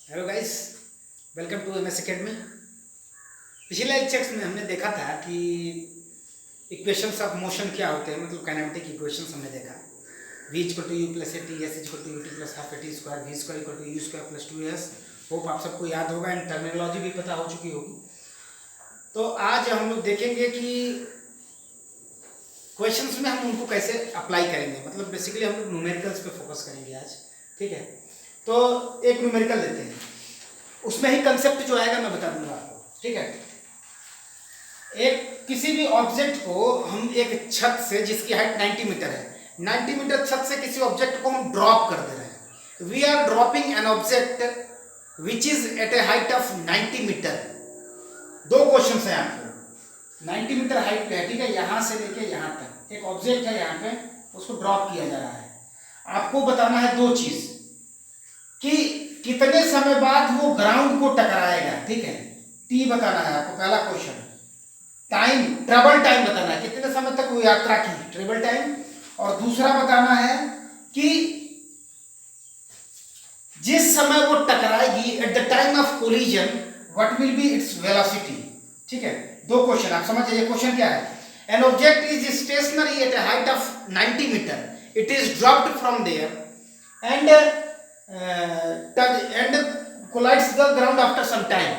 Hello guys, welcome to MS academy. पिछले lectures में हमने देखा था कि इक्वेशंस ऑफ मोशन क्या होते हैं, मतलब काइनेमेटिक इक्वेशंस हमने देखा। v equal to u plus a t, s equal to u t plus half a t square, v square equal to u square plus two s. Hope आप सबको याद होगा एंड टर्मिनोलॉजी भी पता हो चुकी होगी। तो आज हम लोग देखेंगे कि क्वेश्चंस में हम उनको कैसे अप्लाई करेंगे, मतलब बेसिकली हम लोग न्यूमेरिकल्स पे फोकस करेंगे आज। ठीक है, तो एक न्यूमेरिकल लेते हैं, उसमें ही कंसेप्ट जो आएगा मैं बता दूंगा आपको। ठीक है, एक किसी भी ऑब्जेक्ट को हम एक छत से, जिसकी हाइट 90 मीटर है, 90 मीटर छत से किसी ऑब्जेक्ट को हम ड्रॉप कर दे रहे हैं। We are dropping an object which is at a height of 90 metre. दो क्वेश्चन है आपको। 90 मीटर हाइट पे है, ठीक है, यहां से लेके यहां तक एक ऑब्जेक्ट है, यहाँ पे उसको ड्रॉप किया जा रहा है। आपको बताना है दो चीज, कि कितने समय बाद वो ग्राउंड को टकराएगा। ठीक है, टी बताना है आपको, पहला क्वेश्चन। टाइम, ट्रेवल टाइम बताना है, कितने समय तक वो यात्रा की, ट्रेवल टाइम। और दूसरा बताना है कि जिस समय वो टकराएगी, at the time of collision, what will be its velocity. ठीक है, दो क्वेश्चन आप समझ जाइए। क्वेश्चन क्या है? An object is stationary at a height of 90 metre, it is dropped from there and and collides the ground after some time.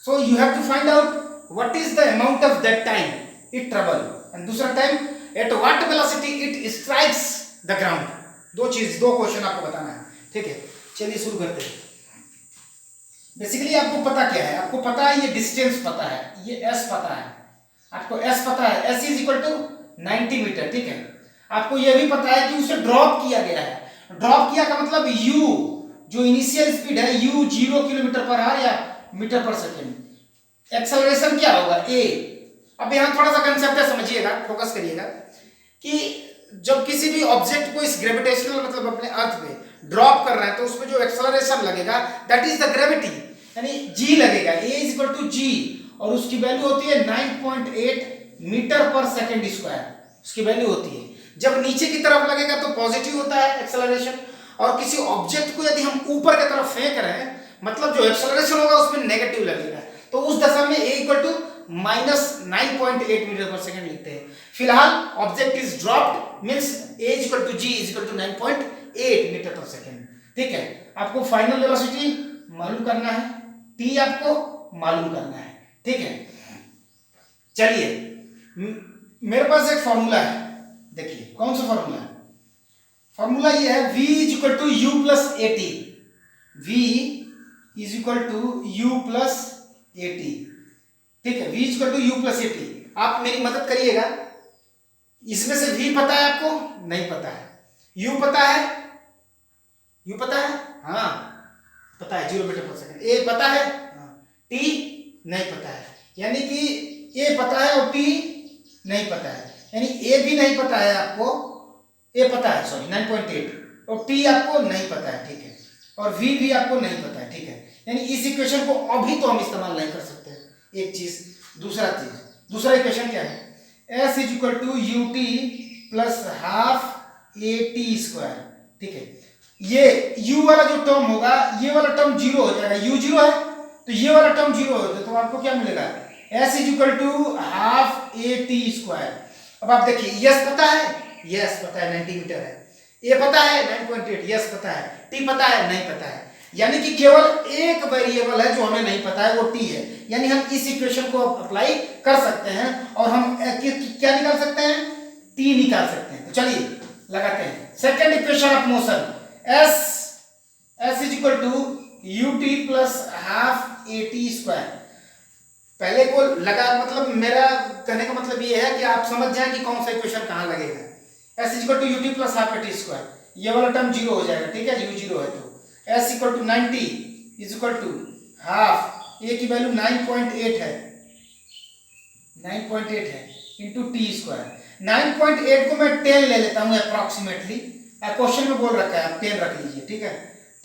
So you have to find out what is the amount of that time it travel, and दूसरा time at what velocity it strikes the ground. दो चीज, दो question आपको बताना है। ठीक है, चलिए शुरू करते हैं। बेसिकली आपको पता क्या है? आपको पता है ये डिस्टेंस पता है, ये s पता है, आपको s पता है, s is equal to 90 metre. ठीक है, आपको यह भी पता है कि उसे ड्रॉप किया गया है। ड्रॉप किया का मतलब u, जो इनिशियल स्पीड है u 0 किलोमीटर पर आवर या मीटर पर सेकेंड। एक्सेलरेशन क्या होगा? a। अब यहां थोड़ा सा कंसेप्ट है, समझिएगा, फोकस करिएगा, कि जब किसी भी ऑब्जेक्ट को इस ग्रेविटेशनल, मतलब अपने अर्थ पे ड्रॉप कर रहा है, तो उसमें जो एक्सेलरेशन लगेगा दैट इज द ग्रेविटी, यानी g लगेगा। a is equal to g, और उसकी वैल्यू होती है 9.8 मीटर पर सेकेंड स्क्वायर, उसकी वैल्यू होती है। जब नीचे की तरफ लगेगा तो पॉजिटिव होता है एक्सेलरेशन, और किसी ऑब्जेक्ट को यदि हम ऊपर की तरफ फेंक रहे हैं, मतलब जो एक्सेलरेशन होगा उसमें नेगेटिव लगेगा, तो उस दशा में a इक्वल टू -9.8 मीटर पर सेकंड लिखते हैं। फिलहाल object is dropped means a is equal to g is equal to 9.8 metre पर सेकंड। ठीक है, आपको फाइनल वेलोसिटी मालूम करना है, t आपको मालूम करना है। ठीक है, चलिए, मेरे पास एक फॉर्मूला है, देखिए कौन सा फॉर्मूला है? फॉर्मूला ये है v is equal to u plus a t. v is equal to u plus a t. ठीक है, v is equal to u plus a t. आप मेरी मदद करिएगा, इसमें से v पता है आपको? नहीं पता है। u पता है? u पता है? हाँ पता है, 0 मीटर पर सेकंड। a पता है? हाँ। t नहीं पता है, यानी कि a पता है और t नहीं पता है, यानी a भी नहीं पता है आपको, a पता है सॉरी 9.8, और t आपको नहीं पता है। ठीक है, और v भी आपको नहीं पता है। ठीक है, यानी इस इक्वेशन को अभी तो हम इस्तेमाल नहीं कर सकते, एक चीज। दूसरा इक्वेशन क्या है? s is equal to u t plus half a t square. ठीक है, ये u वाला जो टर्म होगा, ये वाला टर्म 0 हो जाएगा, u 0 है तो ये वाला टर्म 0 हो जाए, तो आपको क्या मिलेगा? s is equal to half a t square. अब आप देखिए, यस पता है? यस पता है, 90 मीटर है। ए पता है 9.8, यस पता है। टी पता है? नहीं पता है। यानी कि केवल एक वेरिएबल है जो हमें नहीं पता है, वो टी है। यानी हम इस इक्वेशन को अप्लाई कर सकते हैं और हम क्या निकाल सकते हैं? टी निकाल सकते हैं। तो चलिए लगाते हैं। Second equation of motion, s is equal to u t plus half a t square. पहले को लगा, मतलब मेरा कहने का मतलब ये है कि आप समझ जाएं कि कौन सा इक्वेशन कहां लगेगा। s equal to u t plus half a t square, ये वाला टर्म 0 हो जाएगा। ठीक है, u 0 है तो s equal to 90 is equal to half, a की वैल्यू 9.8 है, 9.8 है इंटू टी स्क्वायर। 9.8 को मैं 10 ले लेता हूँ अप्रॉक्सीमेटली, क्वेश्चन में बोल रखा है, आप 10 रख लीजिए। ठीक है,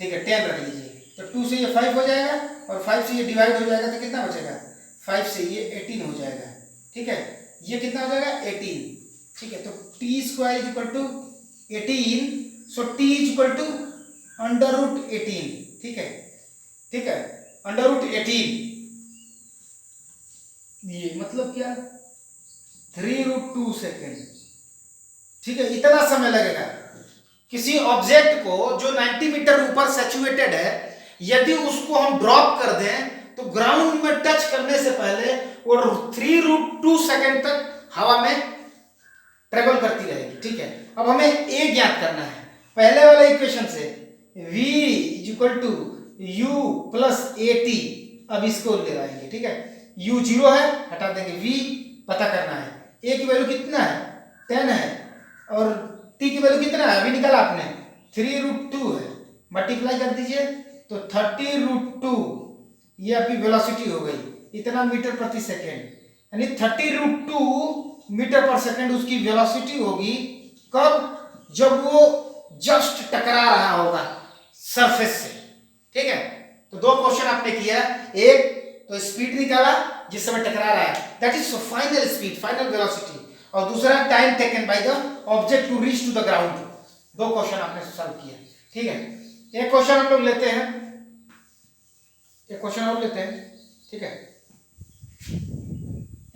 10 रख लीजिए, तो 2 से ये 5 हो जाएगा, और 5 से ये डिवाइड हो जाएगा, तो कितना बचेगा? 5 से ये 18 हो जाएगा। ठीक है, ये कितना हो जाएगा? 18। ठीक है, तो t square is equal to 18, so t is equal to under root 18। ठीक है, ठीक है, √18, ये मतलब क्या, 3√2 सेकेंड। ठीक है, इतना समय लगेगा। किसी ऑब्जेक्ट को जो 90 मीटर ऊपर सैचुरेटेड है, यदि उसको हम ड्रॉप कर दें तो ग्राउंड में टच करने से पहले वो 3√2 सेकेंड तक हवा में ट्रेवल करती रहेगी। ठीक है, अब हमें ए ज्ञात करना है पहले वाले इक्वेशन से, v = u + at। अब इसको ले आएंगे। ठीक है, u 0 है, हटा देंगे, v पता करना है, a की वैल्यू कितना है, 10 है, और t की वैल्यू कितना है, अभी निकाला आपने, 3√2 है, मल्टीप्लाई कर दीजिए तो 30√2, ये आपकी वेलोसिटी हो गई, इतना मीटर प्रति सेकेंड, यानी 30√2 मीटर पर सेकेंड उसकी वेलोसिटी होगी। कब, जब वो जस्ट टकरा रहा होगा सरफेस से। ठीक है, तो दो क्वेश्चन आपने किया, एक तो स्पीड निकाला जिस समय टकरा रहा है, that is final speed, final velocity, और दूसरा time taken by the object to reach to the ground. दो क्वेश्चन आपने सॉल्व किया। ठीक है, एक क्वेश्चन हम लोग लेते हैं, एक क्वेश्चन और लेते हैं। ठीक है,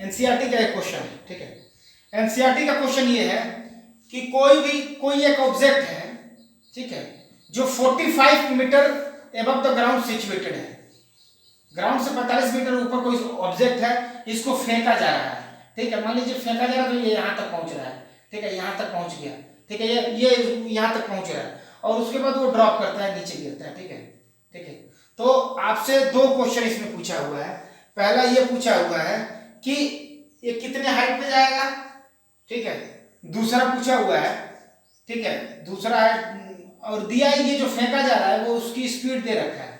एनसीईआरटी का एक क्वेश्चन है। ठीक है, एनसीईआरटी का क्वेश्चन ये है कि कोई एक ऑब्जेक्ट है, ठीक है, जो 45 meter above the ground situated है, ग्राउंड से 45 मीटर ऊपर कोई ऑब्जेक्ट है, इसको फेंका जा रहा है। ठीक है, मान लीजिए फेंका जा रहा है तो ये यहाँ तक पहुंच रहा है। ठीक है, यहाँ तक पहुंच गया। ठीक है, ये यहाँ तक पहुंच रहा है, और उसके बाद वो ड्रॉप करता है, नीचे गिरता है। ठीक है, ठीक है, तो आपसे दो क्वेश्चन इसमें पूछा हुआ है। पहला ये पूछा हुआ है कि ये कितने हाइट पे जाएगा। ठीक है, दूसरा पूछा हुआ है, ठीक है, दूसरा है, और दिया है ये जो फेंका जा रहा है वो उसकी स्पीड दे रखा है,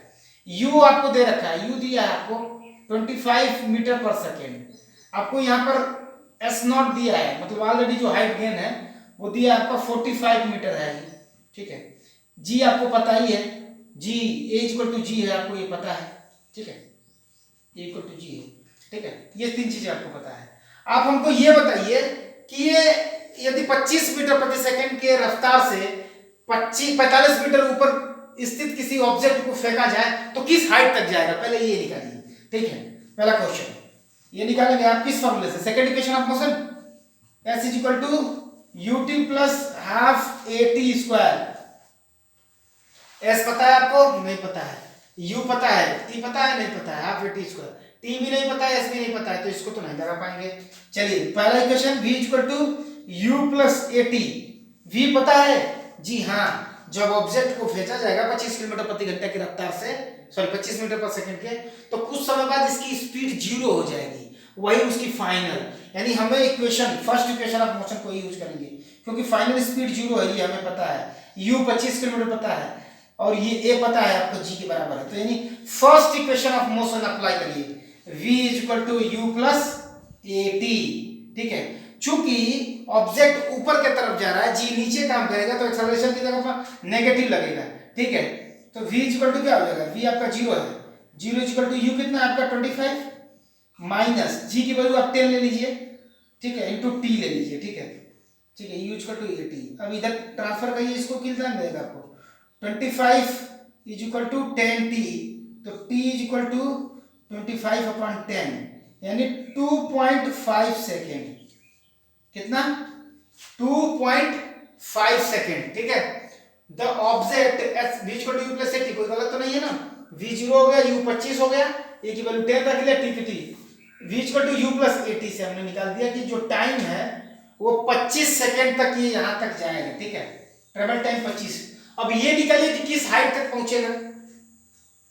u आपको दे रखा है, u दिया है आपको 25 मीटर पर सेकेंड, आपको यहाँ पर s0 दिया है, मतलब ऑलरेडी जो हाइट गेन है वो दिया आपका 45 मीटर है। ठीक है, g आपको पता ही है, g a = g है, आपको ये पता है। ठीक है, a = g है। ठीक है, ये तीन चीजें आपको पता है। आप हमको ये बताइए कि ये यदि 25 मीटर प्रति सेकंड के रफ्तार से 45 मीटर ऊपर स्थित किसी ऑब्जेक्ट को फेंका जाए तो किस हाइट तक जाएगा, पहले ये निकालिए। ठीक है, पहला क्वेश्चन ये निकालेंगे आप किस फॉर्मूले से, second equation of motion, s = ut + half at²। s पता है आपको, नहीं पता है, u पता है, t पता है, नहीं पता है, हाफ at², t भी नहीं पता है, s भी नहीं पता है, तो इसको तो नहीं लगा पाएंगे। चलिए पहला equation v = u + at, v पता है जी हाँ, जब ऑब्जेक्ट को भेजा जाएगा 25 किलोमीटर प्रति घंटे की रफ्तार से, सॉरी 25 मीटर पर सेकंड के, तो कुछ समय बाद इसकी स्पीड 0 हो जाएगी, वही उसकी फाइनल, यानी हमें equation, first equation of motion को यूज करेंगे, क्योंकि फाइनल स्पीड 0 है, ये हमें पता है, u 25 किलोमीटर पता है, और ये a पता है आपको g के बराबर है, तो यानी first equation of motion apply करिए, v = u + at। ठीक है, चूंकि ऑब्जेक्ट ऊपर की तरफ जा रहा है, जी नीचे काम करेगा, तो एक्सेलरेशन की जगह पर नेगेटिव लगेगा। ठीक है, तो v = क्या हो जाएगा, v आपका 0 है, 0 = u कितना आपका 25 माइनस g की वैल्यू आप 10 ले लीजिए। ठीक है, इंटू t ले लीजिए। ठीक है, ठीक है, u = at। अब इधर ट्रांसफर करिए, इसको कितना मिलेगा आपको, 25 = 10t, तो t = 25/10, यानी 2.5 सेकेंड, कितना, 2.5 सेकेंड। ठीक है, the object v = u + at, कोई गलत तो नहीं है ना, v 0 हो गया, u 25 हो गया, a की वैल्यू 10 रख लिया, t की t, v = u + at से हमने निकाल दिया कि जो टाइम है वो 25 सेकेंड तक ये यहां तक जाएगा। ठीक है, ट्रेवल टाइम 25। अब ये निकालिए कि किस हाइट तक पहुंचेगा,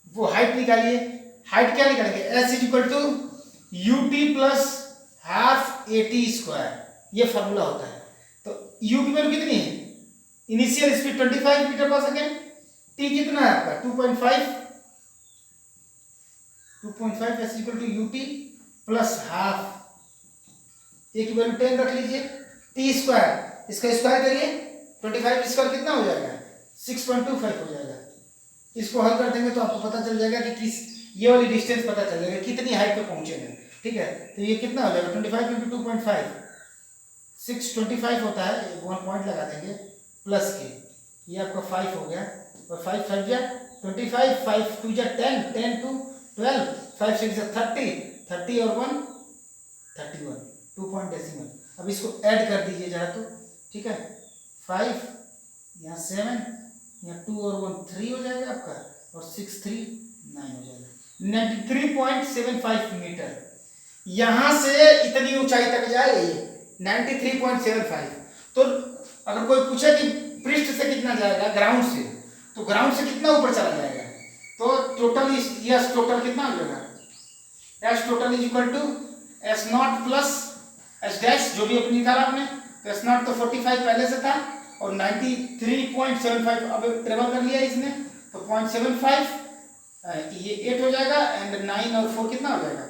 वो हाइट निकालिए। हाइट क्या निकालेंगे, s = ut + हाफ at², ये फार्मूला होता है। तो u की वैल्यू कितनी है, initial speed 25 metre per second, t कितना है आपका 2.5, s = ut + हाफ, a की वैल्यू 10 रख लीजिए, t², इसका स्क्वायर करिए, 25 स्क्वायर कितना हो जाएगा, 6.25 हो जाएगा। इसको हल कर देंगे तो आपको पता चल जाएगा कि किस, ये वाली डिस्टेंस पता चल जाएगा कितनी हाइट पे पहुंचेंगे। ठीक है, तो ये कितना हो जाएगा, 25 × 2.5, 625 होता है, 1 पॉइंट लगा देंगे प्लस के, ये आपका 5 हो गया, और 5 5 जा 25, 5 2 जा 10, 10 2 12, 5 6 जा 30, 30 और 1 31, 2 पॉइंट डेसिमल। अब इसको ऐड कर दीजिए जरा तो, ठीक है। 5 यहाँ 7, यहाँ 2 और 1 3 हो जाएगा आपका, और 6 3 9 हो जाएगा। 93.75 मीटर यहाँ से इतनी ऊंचाई तक जाएगा ये 93.75। तो अगर कोई पूछे कि पृष्ठ से कितना जाएगा, ग्राउंड से, तो ग्राउंड से कितना ऊपर चला जाएगा, तो टोटल यस टोटल कितना हो जाएगा, s total is equal to s naught plus s dash, जो भी अपनी निकाला आपने। तो एस नॉट तो 45 पहले से था, और 93.75 अब ट्रेवल कर लिया इसने, तो 0.75 ये 8 हो जाएगा, एंड 9 और 4 कितना हो जाएगा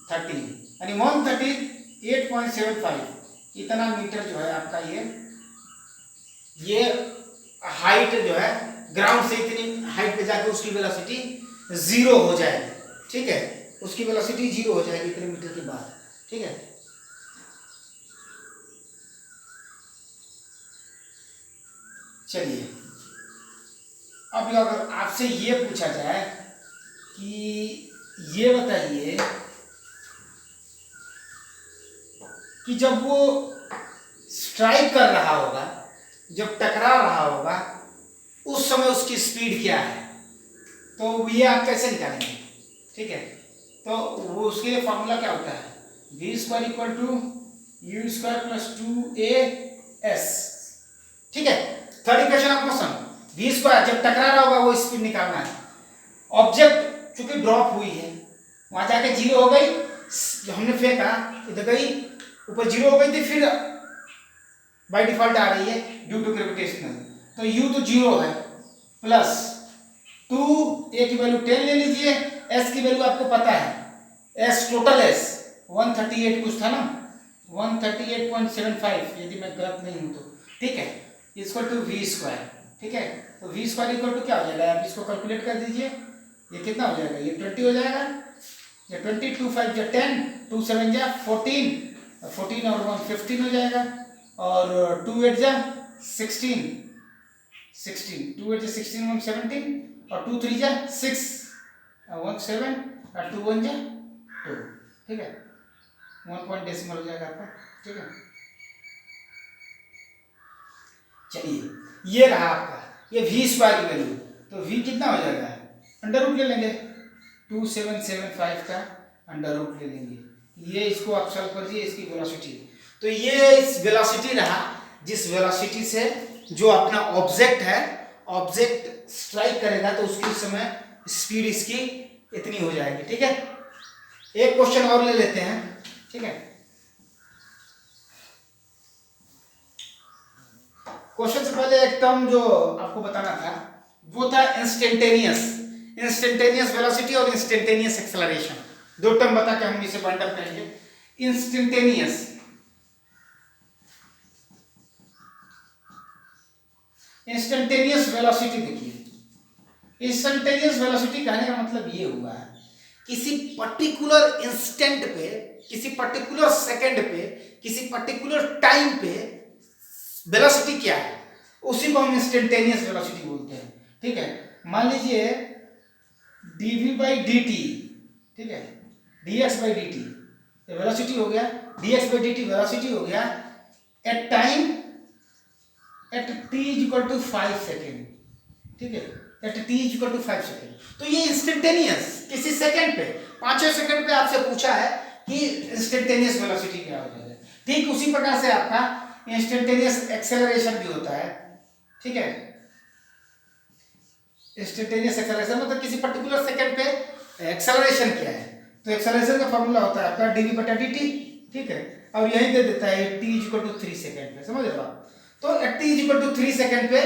30, यानी 138.75 इतना मीटर जो है आपका ये हाइट जो है ग्राउंड से इतनी हाइट पे जाकर उसकी वेलोसिटी 0 हो जाएगी, ठीक है। उसकी वेलोसिटी 0 हो जाएगी इतने मीटर के बाद, ठीक है। चलिए, अब अगर आपसे ये पूछा जाए कि ये बताइए कि जब वो स्ट्राइक कर रहा होगा, जब टकरा रहा होगा, उस समय उसकी स्पीड क्या है, तो ये आप कैसे निकालेंगे, ठीक है। तो वो उसके लिए फॉर्मूला क्या होता है, v square equal to u square plus 2as, ठीक है। Third equation of motion, v square जब टकरा रहा होगा वो स्पीड निकालना है। ऑब्जेक्ट चूंकि ड्रॉप हुई है, वहां जाके 0 हो गई, जो हमने फेंका इधर गई ऊपर 0 हो गई थी, फिर बाय डिफॉल्ट आ रही है ड्यू टू ग्रेविटेशनल, तो u तो 0 है, प्लस 2 a की वैल्यू 10 ले लीजिए, s की वैल्यू आपको पता है, s टोटल s 138 कुछ था ना, 138.75 यदि मैं गलत नहीं हूं तो, ठीक है, इक्वल टू v स्क्वायर, ठीक है। तो v स्क्वायर इक्वल टू क्या हो जाएगा, आप इसको कैलकुलेट कर दीजिए, ये कितना हो जाएगा, ये 20 हो जाएगा, ये 20 2 5 जा 10, 2 7 जा 14, 14 और 1 15 हो जाएगा, और 2 8 जा 16, 2 8 जा 16 1 17, और 2 3 जा 6 1 7, और 2 1 जा 2, ठीक है। 1 पॉइंट डेसिमल हो जाएगा आपका, ठीक है। चलिए, ये रहा आपका ये v स्क्वायर की वैल्यू, तो v कितना हो जाएगा, अंडर रूट ले लेंगे, 2775 का अंडर रूट ले लेंगे, ये इसको आप सॉल्व कर दिए, इसकी वेलोसिटी, तो ये इस वेलोसिटी रहा जिस वेलोसिटी से जो अपना ऑब्जेक्ट है, ऑब्जेक्ट स्ट्राइक करेगा तो उसकी उस समय स्पीड इसकी इतनी हो जाएगी, ठीक है। एक क्वेश्चन और ले लेते हैं, ठीक है। क्वेश्चन से पहले एक टर्म जो आपको बताना था वो था इंस्टेंटेनियस वेलोसिटी और इंस्टेंटेनियस एक्सेलरेशन। दो टर्म बता के हम इसे बाइंड अप करेंगे। इंस्टेंटेनियस वेलोसिटी, देखिए इंस्टेंटेनियस वेलोसिटी कहने का मतलब ये हुआ है किसी पर्टिकुलर इंस्टेंट पे, किसी पर्टिकुलर सेकंड पे, किसी पर्टिकुलर टाइम पे वेलोसिटी क्या है, उसी को हम इंस्टेंटेनियस वेलोसिटी बोलते हैं, ठीक है। मान लीजिए dv बाई dt, ठीक है, dx बाई dt ये वेलोसिटी हो गया, dx बाई dt वेलोसिटी हो गया at time at t is equal to 5 second, ठीक है, at t is equal to 5 second. तो ये इंस्टेंटेनियस किसी सेकंड पे, 5 सेकंड पे आपसे पूछा है कि इंस्टेंटेनियस वेलोसिटी क्या हो जाएगा। ठीक उसी प्रकार से आपका इंस्टेंटेनियस एक्सेलरेशन भी होता है, ठीक है। इंस्टेंटेनियस एक्सेलरेशन मतलब किसी पर्टिकुलर सेकंड पे एक्सेलरेशन क्या है, तो एक्सेलरेशन का फॉर्मूला होता है आपका dv बटा dt, ठीक है, और यही दे देता है t is equal to 3 second पे, समझ रहे हो आप। तो t is equal to 3 second पे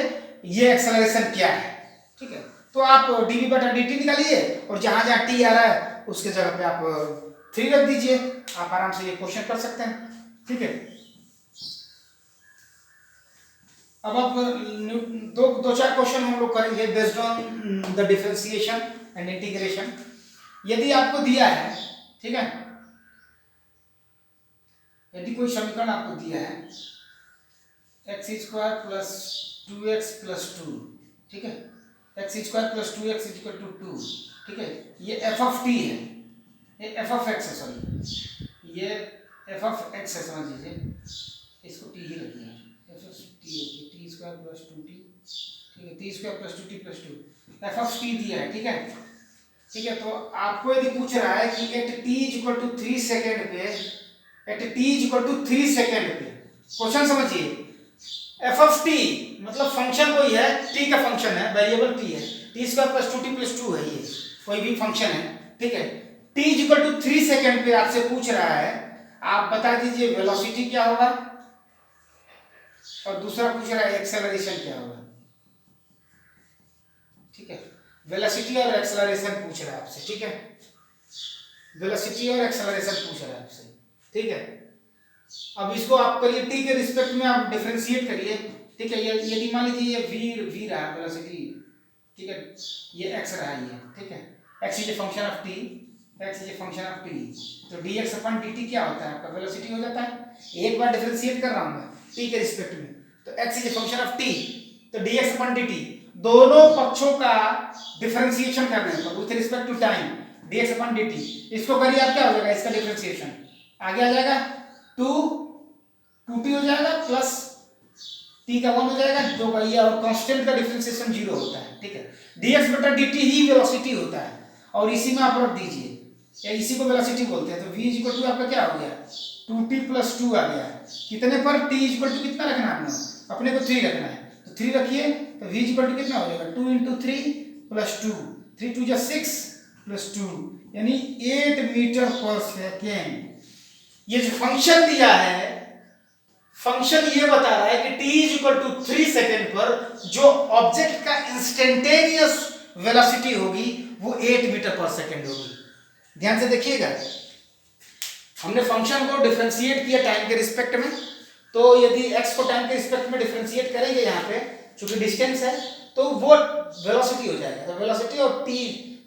ये एक्सेलरेशन क्या है, ठीक है। तो आप dv बटा dt निकालिए और जहां जहां t आ रहा है उसके जगह पे आप 3 रख दीजिए, आप आराम से ये क्वेश्चन कर सकते हैं, ठीक है। अब आप दो चार क्वेश्चन हम लोग करेंगे based on the differentiation and integration. यदि आपको दिया है, ठीक है, यदि कोई समीकरण आपको दिया है x square plus 2x plus 2, ठीक है, x square plus 2x is equal to 2, ठीक है। ये एफ ऑफ टी है, ये एफ ऑफ एक्स है, सॉरी ये एफ ऑफ एक्स है, समझ लीजिए, इसको टी ही रखिए, एफ ऑफ टी होगी टी स्क्वायर प्लस 2t, ठीक है, t square plus 2t plus 2 f of t दिया है, ठीक है। ठीक है, तो आपको यदि पूछ रहा है कि at t is equal to 3 second पे, at t is equal to 3 second पे, क्वेश्चन समझिए, एफ ऑफ टी मतलब फंक्शन कोई है, टी का फंक्शन है, वेरिएबल टी है, t square plus 2t plus 2 है, ये कोई भी फंक्शन है, ठीक है। T is equal to 3 second पे आपसे पूछ रहा है, आप बता दीजिए वेलोसिटी क्या होगा, और दूसरा पूछ रहा है एक्सेलरेशन क्या होगा, ठीक है। वेलोसिटी और एक्सेलरेशन पूछ रहा है आपसे, ठीक है, वेलोसिटी और एक्सेलरेशन पूछ रहा है आपसे, ठीक है। अब इसको आप करिए टी के रिस्पेक्ट में, आप डिफरेंशिएट करिए, ठीक है। ये यदि मान लीजिए ये v रहा वेलोसिटी, ठीक है, ये x रहा ये, ठीक है, x is a function of t, x is a function of t, तो dx अपन dt क्या होता है आपका वेलोसिटी हो जाता है। एक बार डिफरेंशिएट कर रहा हूं मैं t के रिस्पेक्ट में, तो x is a function of t, तो dx अपन dt, दोनों पक्षों का डिफरेंशिएशन करने पर with respect to time dx upon dt, इसको करिए आप, क्या हो जाएगा इसका डिफरेंशिएशन, आगे आ जाएगा 2t हो जाएगा प्लस t का 1 हो जाएगा, जो का ये, और कांस्टेंट का डिफरेंशिएशन 0 होता है, ठीक है। dx बटा dt ही वेलोसिटी होता है, और इसी में आप रख दीजिए, या इसी को वेलोसिटी बोलते हैं, तो v इज इक्वल टू आपका क्या हो गया 2t प्लस 2 आ गया, कितने पर t इज इक्वल टू कितना रखना है अपने को 3 रखना है, तो 3 रखिए, तो v इज इक्वल टू कितना हो जाएगा 2 इंटू 3 प्लस 2, 3 2 जा 6 प्लस 2, यानी 8 मीटर पर सेकेंड। ये जो फंक्शन दिया है, फंक्शन ये बता रहा है कि t is equal to 3 second पर जो ऑब्जेक्ट का इंस्टेंटेनियस वेलोसिटी होगी वो 8 मीटर पर सेकेंड होगी। ध्यान से देखिएगा, हमने फंक्शन को डिफरेंशिएट किया टाइम के रिस्पेक्ट में, तो यदि x को टाइम के रिस्पेक्ट में डिफरेंशिएट करेंगे यहाँ पे, चूंकि डिस्टेंस है, तो वो वेलोसिटी हो जाएगा, तो वेलोसिटी और t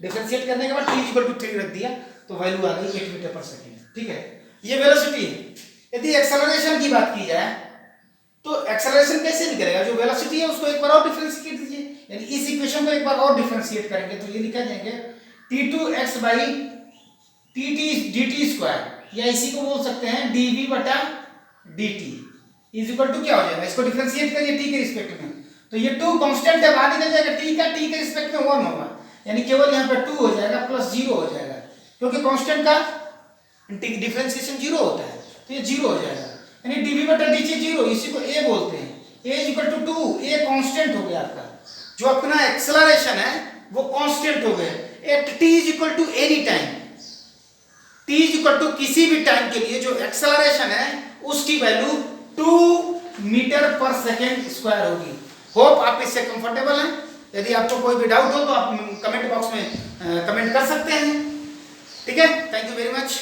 डिफरेंशिएट करने के बाद t इक्वल टू 3 रख दिया, तो वैल्यू आ गई 8 मीटर पर सेकेंड, ठीक है। ये वेलोसिटी है। यदि एक्सेलरेशन की बात की जाए, तो एक्सेलरेशन कैसे निकलेगा, जो वेलोसिटी है उसको एक बार और डिफरेंशिएट दीजिए, यानी इस इक्वेशन को एक बार और डिफरेंशिएट करेंगे, तो ये लिखा जाएंगे t2x बाई dt स्क्वायर, या इसी को बोल सकते हैं dv बटा dt इज इक्वल टू क्या हो जाएगा, इसको डिफरेंशिएट करिए t के रिस्पेक्ट में, तो ये 2 कांस्टेंट है, बाहर निकल जाएगा, t के रिस्पेक्ट में 1 होगा, यानी केवल यहाँ पे 2 हो जाएगा प्लस 0 हो जाएगा, क्योंकि कांस्टेंट का डिफरेंशिएशन 0 होता है, तो ये 0 हो जाएगा, यानी dv बटा dt 0, इसी को a बोलते हैं, a is equal to 2, a constant हो गया आपका, जो अपना एक्सेलरेशन है वो कांस्टेंट हो गया at t is equal to any time, t is equal to किसी भी टाइम के लिए जो एक्सेलरेशन है उसकी value 2 meter per second square होगी। होप आप इससे कंफर्टेबल हैं। यदि आपको कोई भी डाउट हो तो आप कमेंट बॉक्स में कमेंट कर सकते हैं, ठीक है। Thank you very much.